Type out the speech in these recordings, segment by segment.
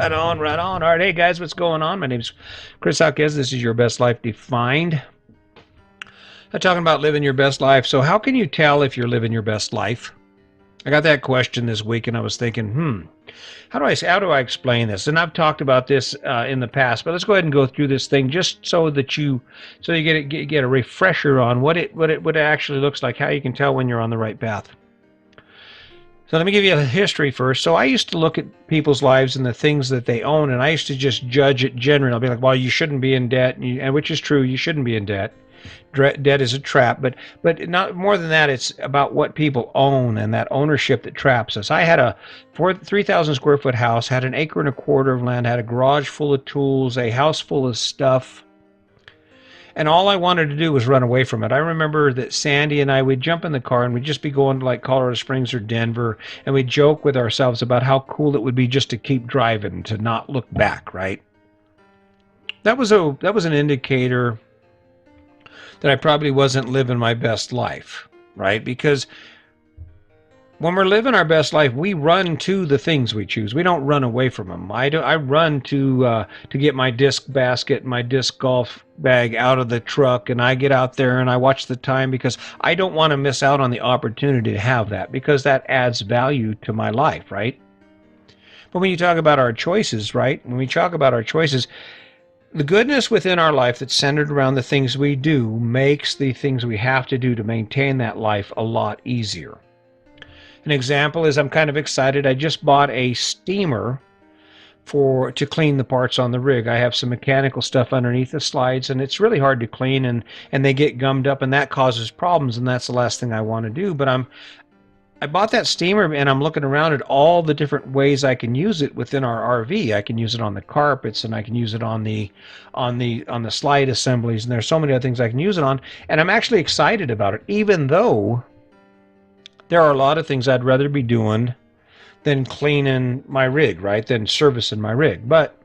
Right on, right on. All right, hey guys, what's going on? My name's Chris Alquez. This is Your Best Life Defined. I'm talking about living your best life. So, how can you tell if you're living your best life? I got that question this week, and I was thinking, how do I explain this? And I've talked about this in the past, but let's go ahead and go through this thing just so you get a refresher on what it actually looks like, how you can tell when you're on the right path. So let me give you a history first. So I used to look at people's lives and the things that they own, and I used to just judge it generally. I'll be like, well, you shouldn't be in debt, and which is true, you shouldn't be in debt. Debt is a trap, but not more than that. It's about what people own and that ownership that traps us. I had a 3,000 square foot house, had an acre and a quarter of land, had a garage full of tools, a house full of stuff, and all I wanted to do was run away from it. I remember that Sandy and I would jump in the car and we'd just be going to like Colorado Springs or Denver, and we'd joke with ourselves about how cool it would be just to keep driving, to not look back, right? That was an indicator that I probably wasn't living my best life, right? Because when we're living our best life, we run to the things we choose. We don't run away from them. I run to get my disc basket, my disc golf bag out of the truck, and I get out there and I watch the time because I don't want to miss out on the opportunity to have that, because that adds value to my life, right? But when you talk about our choices, right? When we talk about our choices, the goodness within our life that's centered around the things we do makes the things we have to do to maintain that life a lot easier. An example is I'm kind of excited. I just bought a steamer to clean the parts on the rig. I have some mechanical stuff underneath the slides, and it's really hard to clean, and they get gummed up, and that causes problems, and that's the last thing I want to do. But I bought that steamer, and I'm looking around at all the different ways I can use it within our RV. I can use it on the carpets, and I can use it on the slide assemblies, and there's so many other things I can use it on. And I'm actually excited about it, even though there are a lot of things I'd rather be doing than cleaning my rig, right? Than servicing my rig. But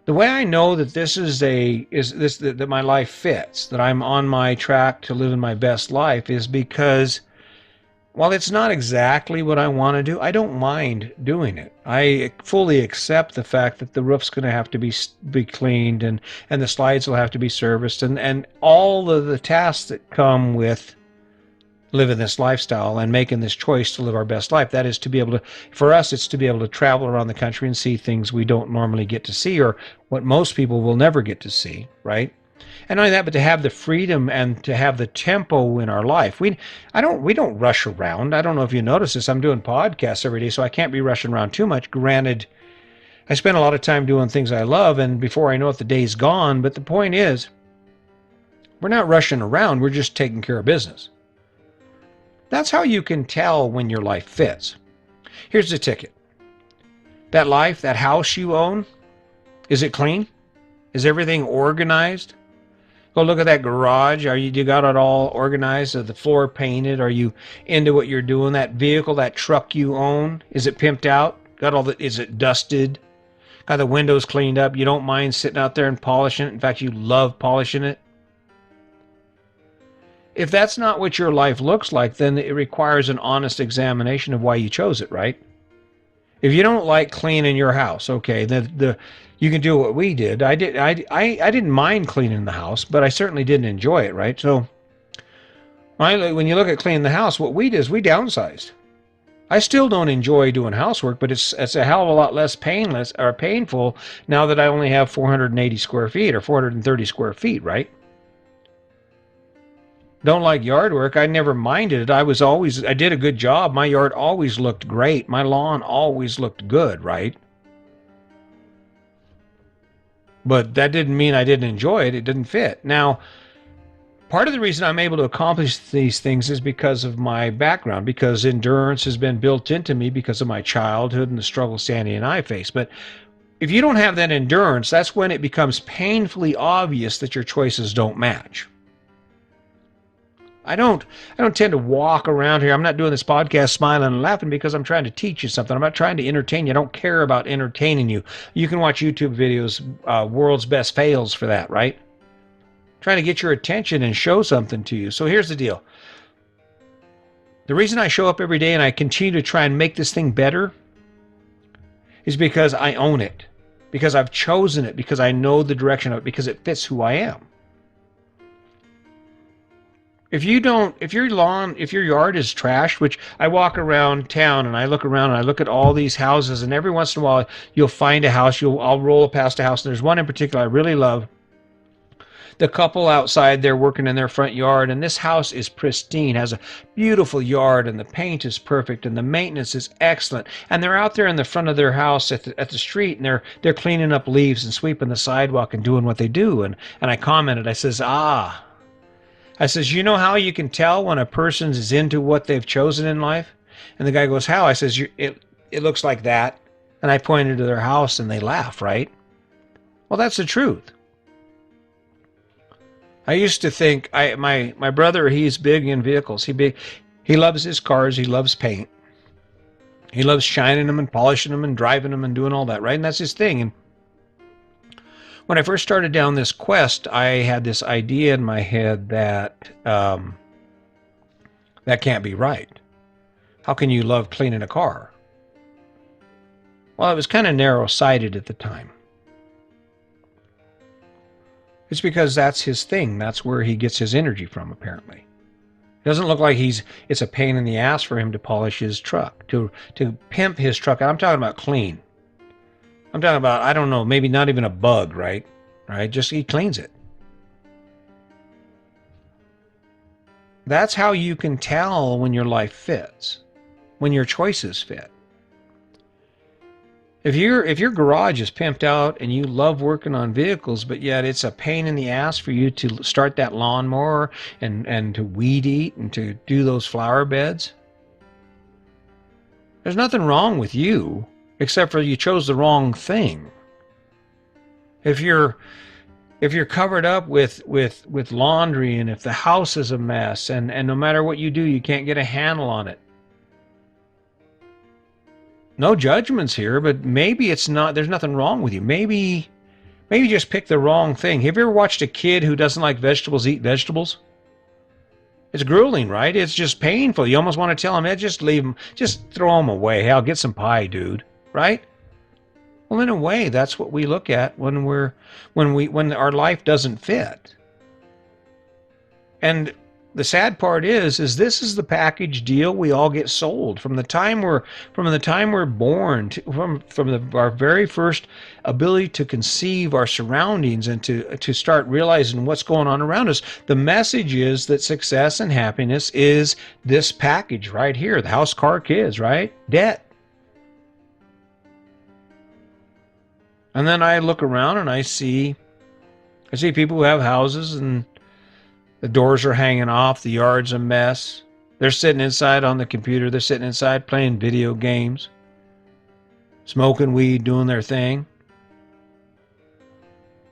the way I know that that my life fits, that I'm on my track to living my best life, is because while it's not exactly what I want to do, I don't mind doing it. I fully accept the fact that the roof's going to have to be cleaned, and the slides will have to be serviced, and all of the tasks that come with living this lifestyle and making this choice to live our best life. That is to be able to, for us, it's to be able to travel around the country and see things we don't normally get to see, or what most people will never get to see, right? And not only that, but to have the freedom and to have the tempo in our life. We don't rush around. I don't know if you notice this. I'm doing podcasts every day, so I can't be rushing around too much. Granted, I spend a lot of time doing things I love, and before I know it, the day's gone. But the point is, we're not rushing around. We're just taking care of business. That's how you can tell when your life fits. Here's the ticket. That life, that house you own, is it clean? Is everything organized? Go look at that garage. You got it all organized? Is the floor painted? Are you into what you're doing? That vehicle, that truck you own, is it pimped out? Is it dusted? Got the windows cleaned up? You don't mind sitting out there and polishing it? In fact, you love polishing it? If that's not what your life looks like, then it requires an honest examination of why you chose it, right? If you don't like cleaning your house, okay, you can do what we did. I didn't mind cleaning the house, but I certainly didn't enjoy it, right? So when you look at cleaning the house, what we did is we downsized. I still don't enjoy doing housework, but it's a hell of a lot less painful now that I only have 480 square feet or 430 square feet, right? Don't like yard work. I never minded it. I did a good job. My yard always looked great. My lawn always looked good, right? But that didn't mean I didn't enjoy it. It didn't fit. Now, part of the reason I'm able to accomplish these things is because of my background, because endurance has been built into me because of my childhood and the struggles Sandy and I face. But if you don't have that endurance, that's when it becomes painfully obvious that your choices don't match. I don't tend to walk around here. I'm not doing this podcast smiling and laughing because I'm trying to teach you something. I'm not trying to entertain you. I don't care about entertaining you. You can watch YouTube videos, World's Best Fails for that, right? Trying to get your attention and show something to you. So here's the deal. The reason I show up every day and I continue to try and make this thing better is because I own it, because I've chosen it, because I know the direction of it, because it fits who I am. If you don't, if your yard is trashed, which I walk around town and I look around and I look at all these houses, and every once in a while you'll find a house, I'll roll past a house, and there's one in particular I really love. The couple outside there working in their front yard, and this house is pristine, has a beautiful yard, and the paint is perfect, and the maintenance is excellent. And they're out there in the front of their house at the street, and they're cleaning up leaves and sweeping the sidewalk and doing what they do. And I commented, I says, I says, you know how you can tell when a person is into what they've chosen in life? And the guy goes, how? I says, it looks like that. And I pointed to their house, and they laugh, right? Well, that's the truth. I used to think my brother, he's big in vehicles. He loves his cars. He loves paint. He loves shining them and polishing them and driving them and doing all that, right? And that's his thing. And when I first started down this quest, I had this idea in my head that that can't be right. How can you love cleaning a car? Well, it was kind of narrow-sighted at the time. It's because that's his thing. That's where he gets his energy from, apparently. It doesn't look like it's a pain in the ass for him to polish his truck, to pimp his truck. I'm talking about clean. I'm talking about, I don't know, maybe not even a bug, right? Right? Just he cleans it. That's how you can tell when your life fits, when your choices fit. If your garage is pimped out and you love working on vehicles, but yet it's a pain in the ass for you to start that lawnmower and to weed eat and to do those flower beds, there's nothing wrong with you except for you chose the wrong thing. If you're covered up with laundry, and if the house is a mess, and no matter what you do, you can't get a handle on it. No judgments here, but maybe it's not, there's nothing wrong with you. Maybe you just picked the wrong thing. Have you ever watched a kid who doesn't like vegetables eat vegetables? It's grueling, right? It's just painful. You almost want to tell him, just leave them, just throw them away. Hey, I'll get some pie, dude. Right? Well, in a way, that's what we look at when our life doesn't fit. And the sad part is this is the package deal we all get sold from the time we're born, our very first ability to conceive our surroundings and to start realizing what's going on around us. The message is that success and happiness is this package right here: the house, car, kids, right? Debt. And then I look around and I see people who have houses and the doors are hanging off, the yard's a mess. They're sitting inside on the computer, they're sitting inside playing video games, smoking weed, doing their thing.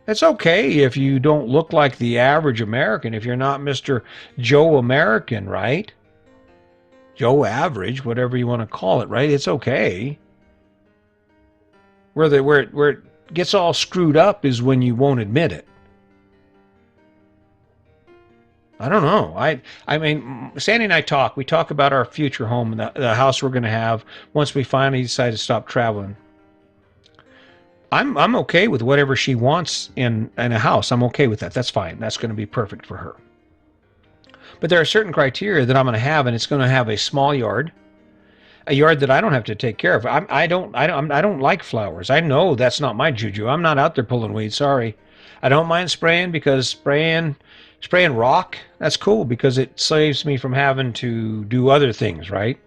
It's okay if you don't look like the average American, if you're not Mr. Joe American, right? Joe Average, whatever you want to call it, right? It's okay. Where it gets all screwed up is when you won't admit it. I don't know. I mean, Sandy and I talk. We talk about our future home and the house we're going to have once we finally decide to stop traveling. I'm okay with whatever she wants in a house. I'm okay with that. That's fine. That's going to be perfect for her. But there are certain criteria that I'm going to have, and it's going to have a small yard, a yard that I don't have to take care of. I don't like flowers. I know that's not my juju. I'm not out there pulling weeds. Sorry. I don't mind spraying, because spraying rock, that's cool, because it saves me from having to do other things, right?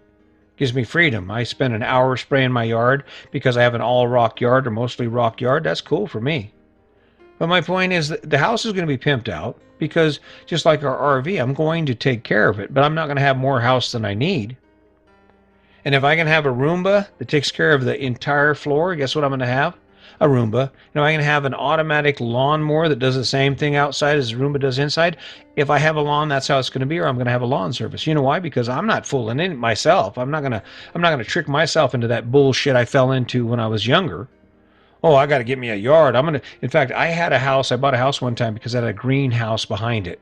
Gives me freedom. I spend an hour spraying my yard because I have an all rock yard or mostly rock yard. That's cool for me. But my point is that the house is going to be pimped out because, just like our RV, I'm going to take care of it, but I'm not going to have more house than I need. And if I can have a Roomba that takes care of the entire floor, guess what I'm going to have? A Roomba. Now I can have an automatic lawnmower that does the same thing outside as the Roomba does inside. If I have a lawn, that's how it's going to be, or I'm going to have a lawn service. You know why? Because I'm not fooling in myself. I'm not going to trick myself into that bullshit I fell into when I was younger. Oh, I got to get me a yard. In fact, I bought a house one time because it had a greenhouse behind it,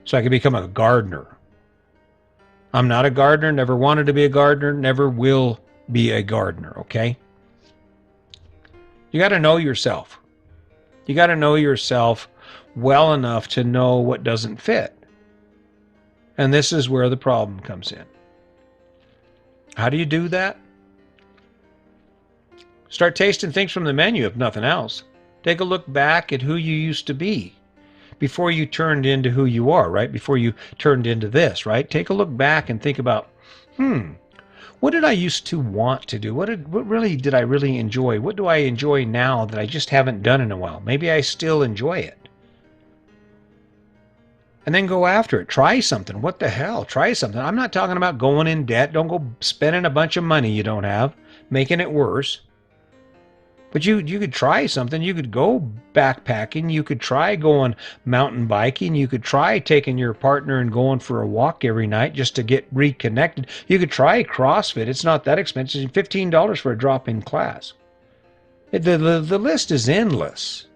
so I could become a gardener. I'm not a gardener, never wanted to be a gardener, never will be a gardener, okay? You got to know yourself. You got to know yourself well enough to know what doesn't fit. And this is where the problem comes in. How do you do that? Start tasting things from the menu, if nothing else. Take a look back at who you used to be before you turned into who you are, right? Before you turned into this, right? Take a look back and think about, what did I used to want to do? What really did I really enjoy? What do I enjoy now that I just haven't done in a while? Maybe I still enjoy it. And then go after it. Try something. What the hell? Try something. I'm not talking about going in debt. Don't go spending a bunch of money you don't have, making it worse. But you could try something. You could go backpacking. You could try going mountain biking. You could try taking your partner and going for a walk every night just to get reconnected. You could try CrossFit. It's not that expensive. $15 for a drop-in class. The list is endless.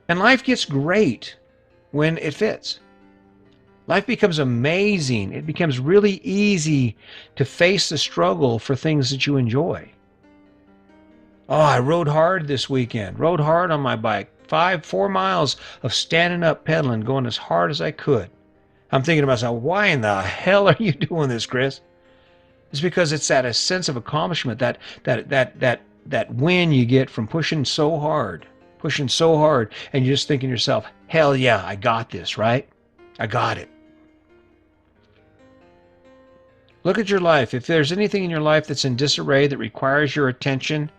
And life gets great when it fits. Life becomes amazing. It becomes really easy to face the struggle for things that you enjoy. Oh, I rode hard this weekend. Rode hard on my bike. 4 miles of standing up pedaling, going as hard as I could. I'm thinking to myself, why in the hell are you doing this, Chris? It's because it's that a sense of accomplishment, that win you get from pushing so hard, and you're just thinking to yourself, hell yeah, I got this, right? I got it. Look at your life. If there's anything in your life that's in disarray that requires your attention,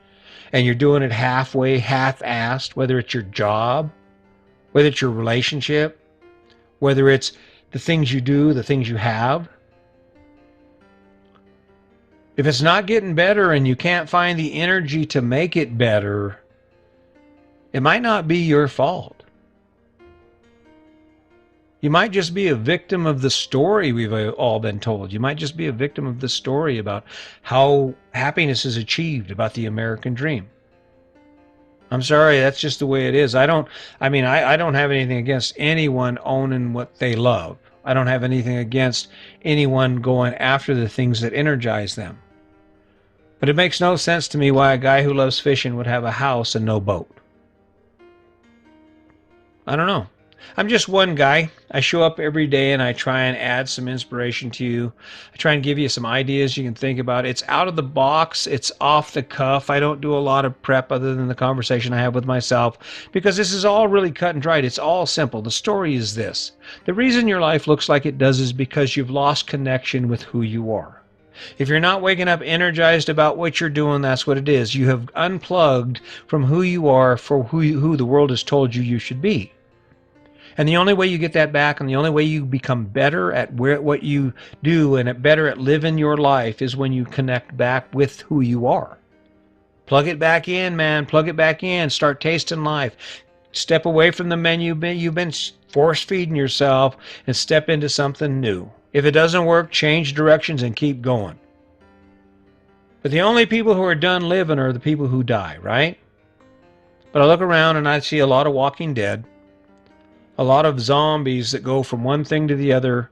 and you're doing it halfway, half-assed, whether it's your job, whether it's your relationship, whether it's the things you do, the things you have, if it's not getting better and you can't find the energy to make it better, it might not be your fault. You might just be a victim of the story we've all been told. You might just be a victim of the story about how happiness is achieved, about the American dream. I'm sorry, that's just the way it is. I don't have anything against anyone owning what they love. I don't have anything against anyone going after the things that energize them. But it makes no sense to me why a guy who loves fishing would have a house and no boat. I don't know. I'm just one guy. I show up every day and I try and add some inspiration to you. I try and give you some ideas you can think about. It's out of the box. It's off the cuff. I don't do a lot of prep other than the conversation I have with myself because this is all really cut and dried. It's all simple. The story is this. The reason your life looks like it does is because you've lost connection with who you are. If you're not waking up energized about what you're doing, that's what it is. You have unplugged from who you are for who the world has told you should be. And the only way you get that back and the only way you become better at what you do and better at living your life is when you connect back with who you are. Plug it back in, man. Plug it back in. Start tasting life. Step away from the menu you've been force-feeding yourself and step into something new. If it doesn't work, change directions and keep going. But the only people who are done living are the people who die, right? But I look around and I see a lot of walking dead. A lot of zombies that go from one thing to the other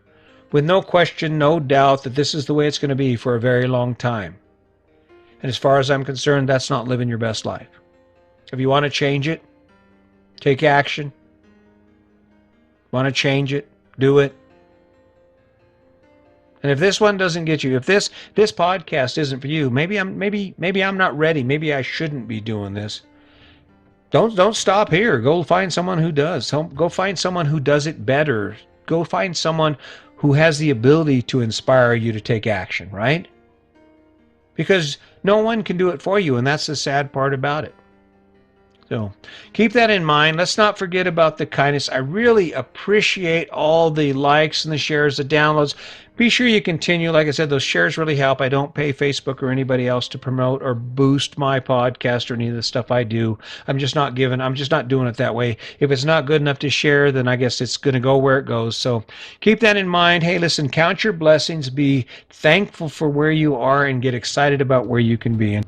with no question, no doubt that this is the way it's going to be for a very long time. And as far as I'm concerned, that's not living your best life. If you want to change it, take action. Want to change it, do it. And if this one doesn't get you, if this podcast isn't for you, maybe I'm not ready. Maybe I shouldn't be doing this. Don't stop here. Go find someone who does. Go find someone who does it better. Go find someone who has the ability to inspire you to take action, right? Because no one can do it for you, and that's the sad part about it. So keep that in mind. Let's not forget about the kindness. I really appreciate all the likes and the shares, the downloads. Be sure you continue. Like I said, those shares really help. I don't pay Facebook or anybody else to promote or boost my podcast or any of the stuff I do. I'm just not doing it that way. If it's not good enough to share, then I guess it's going to go where it goes. So keep that in mind. Hey, listen, count your blessings. Be thankful for where you are and get excited about where you can be.